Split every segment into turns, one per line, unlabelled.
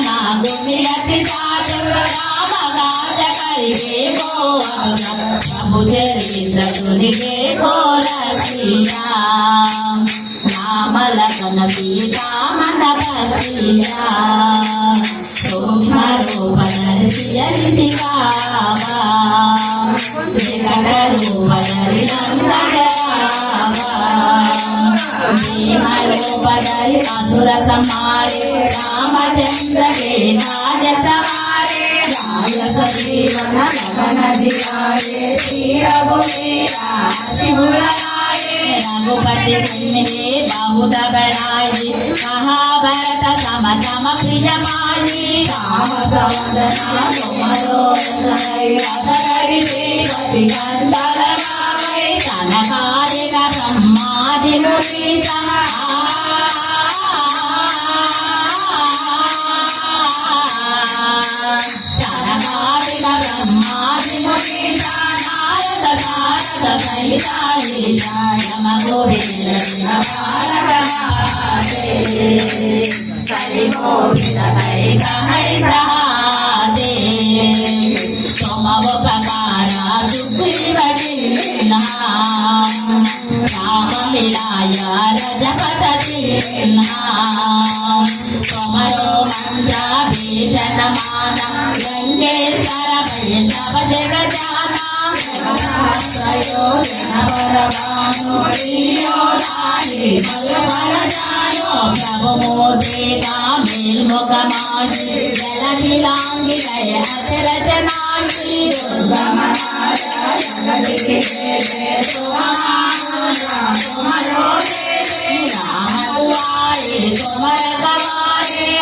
ना गुमियति चातुर राम काज करिगे को प्रभु चरित्र सुनिगे को रसिया नाम लगन सीता मन बसिया सूक्ष्म रूप दर्शियति गावा विकट रूप धरि नंदगावा भीम रूप धरि असुर संहारे रामचंद्र के काज सवारे राय सजीवन लगन दियाये श्री रघुवीरा शिवराये रघुपति कन्हे बहुत बड़ाई महाभारत समतम प्रिय माई राम सवदना तुमरो श्रीपति कंडल गावे सनकादिक ब्रह्मादि मुनि सनकादिक ब्रह्मादि मुनि नारद सारद सहिता यम गोविंद करि गोविंद कहि सहादे तुम उपकार सुग्रीव कीन्हा राम मिलाय रजपत दीन्हा तुमरो मंत्र भीषण माना लंकेश्वर भय सब जग जाना प्रयोजन बलवानो प्रियो राही बल बल जानो प्रभु मोदे का मेल मुख माही जल दिलांगी गए अचरज नाही दुर्गम जगत के देवे तुम्हारो देवे राम दुआरे तुमर गवारे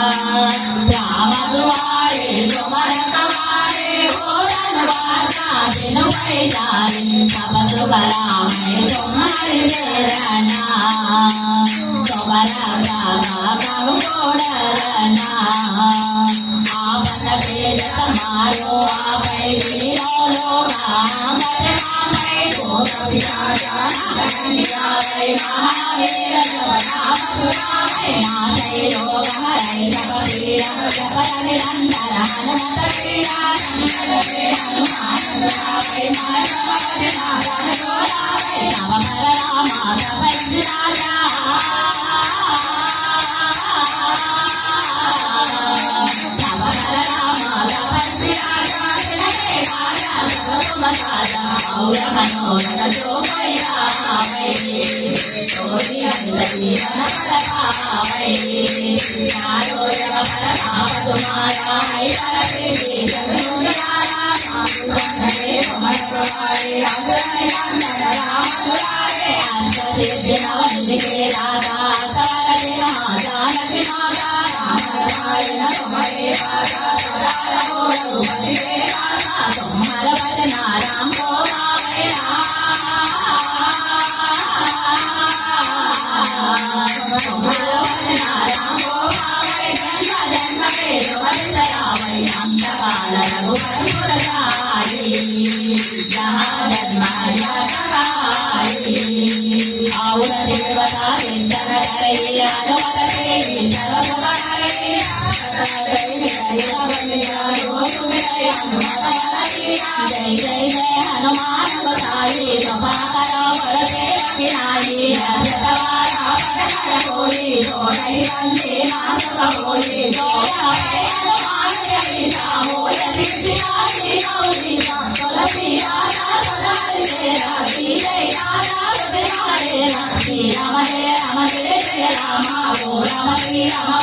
राम दुआरे तुमर गवारे हो धनवाता दिन पैदारे सब सुख राम तुम्हारी शरणा तुम्हारा बाबा कब छोड़ना आपन भेद समारो आप तीनो लोग महावीर जब नाम सुनावे नासै रोग हरै सब पीड़ जपत निरंतर हनुमत वीरा संकट से हनुमान छुड़ावे मन क्रम वचन जोड़ावे सब पर राम तपस्वी राजा सब पर राम तपस्वी राजा तिनके काजा सब तुम साजा और मनोरथ जो मैया तो जीवन जीवन फल पावै चारो जग फल पाव तुम्हारा है पर देवी जग दुनियारा साधु संत के तुमर प्रभारे अग्रणी नंदन राम दुलारे अष्ट सिद्धि नव निधि के दाता सवर दिन जानकी माता राम रसायन तुम्हारे पासा सदा रहो रघुपति के दासा तुम्हार भजना राम को पावै तुम्हारा भजना राम को पावै जन्म जन्म के दुख बिसरावै अंतकाल रघुपति पुर जाई जहाँ जन्म जगाई और देवता चिंतन करे हनुमत से सर्व सुख करे जय जय जय हनुमान गोसाई कृपा करो पर सेव किनाई सतवारा पटकर होई जोड़ई बंदे मास होई जोड़ा हनुमान जैसा हो यदि सिद्धि गौरी तुलसी राधा सदा तेरा जय राधा राम जय राम जय राम हो राम श्री राम